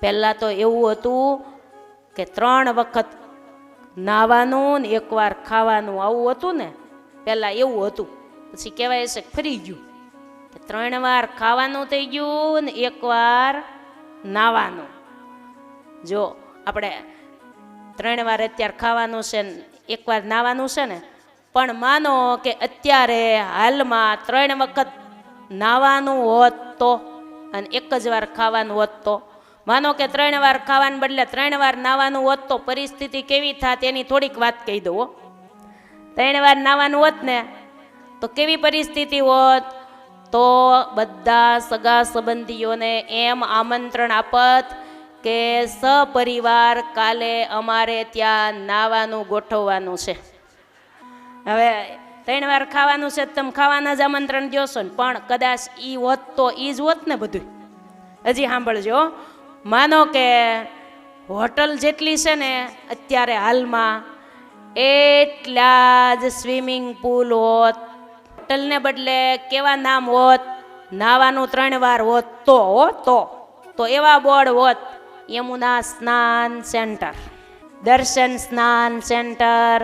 પહેલાં તો એવું હતું કે 3 વખત નાવાનું ને 1 વાર ખાવાનું, આવું હતું ને પહેલાં, એવું હતું. પછી કહેવાય છે ફરી ગયું, 3 વાર ખાવાનું થઈ ગયું ને 1 વાર નાવાનું. જો આપણે 3 વાર અત્યારે ખાવાનું છે ને 1 વાર નાવાનું છે ને, પણ માનો કે અત્યારે હાલમાં 3 વખત નાવાનું હોત તો અને 1 જ વાર ખાવાનું હોત તો, માનો કે 3 વાર ખાવાને બદલે 3 વાર નાવાનું હોત તો પરિસ્થિતિ કેવી થાત એની થોડીક વાત કહી દઉં. 3 વાર નાવાનું હોત ને તો કેવી પરિસ્થિતિ હોત, તો બધા સગા સંબંધીઓને એમ આમંત્રણ આપત કે સપરિવાર કાલે અમારે ત્યાં નાવાનું ગોઠવવાનું છે. હવે 3 વાર ખાવાનું છે, તમે ખાવાના જ આમંત્રણ દોશો ને, પણ કદાચ ઈ હોત તો ઈ જ હોત ને બધું. હજી સાંભળજો, માનો કે હોટલ જેટલી છે ને અત્યારે હાલમાં એટલા જ સ્વિમિંગ પુલ હોત, હોટલને બદલે કેવા નામ હોત, નાવાનું 3 વાર હોત તો એવા બોર્ડ હોત, યમુના સ્નાન સેન્ટર, દર્શન સ્નાન સેન્ટર,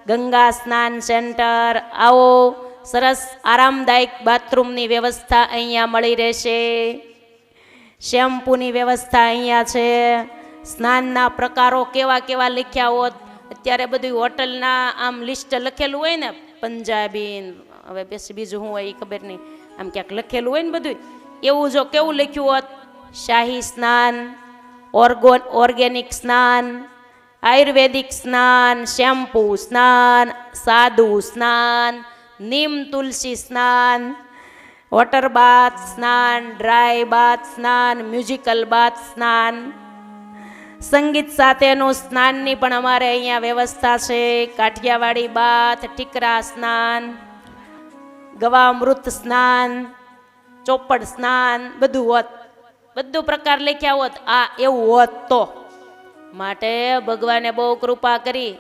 ગંગા સ્નાન સેન્ટર. આવો સરસ આરામદાયક બાથરૂમની વ્યવસ્થા અહીંયા મળી રહેશે, શેમ્પૂની વ્યવસ્થા અહીંયા છે, સ્નાનના પ્રકારો કેવા કેવા લખ્યા હોત. અત્યારે બધું હોટલના આમ લિસ્ટ લખેલું હોય ને, પંજાબી, હવે બીજું શું હોય એ ખબર નહીં, આમ ક્યાંક લખેલું હોય ને બધું, એવું જો કેવું લખ્યું હોત, શાહી સ્નાન, ઓર્ગેનિક સ્નાન, આયુર્વેદિક સ્નાન, શેમ્પૂ સ્નાન, સાદું સ્નાન, નીમ તુલસી સ્નાન, વોટર બાથ સ્નાન, ડ્રાય બાથ સ્નાન, મ્યુઝિકલ બાથ સ્નાન, સંગીત સાથેનું સ્નાનની પણ અમારે અહીંયા વ્યવસ્થા છે, કાઠિયાવાડી બાથ, ટીકરા સ્નાન, ગવામૃત સ્નાન, ચોપડ સ્નાન, બધું હોત, બધું પ્રકાર લખ્યા હોત. આ એવું હોત તો માટે ભગવાને બહુ કૃપા કરી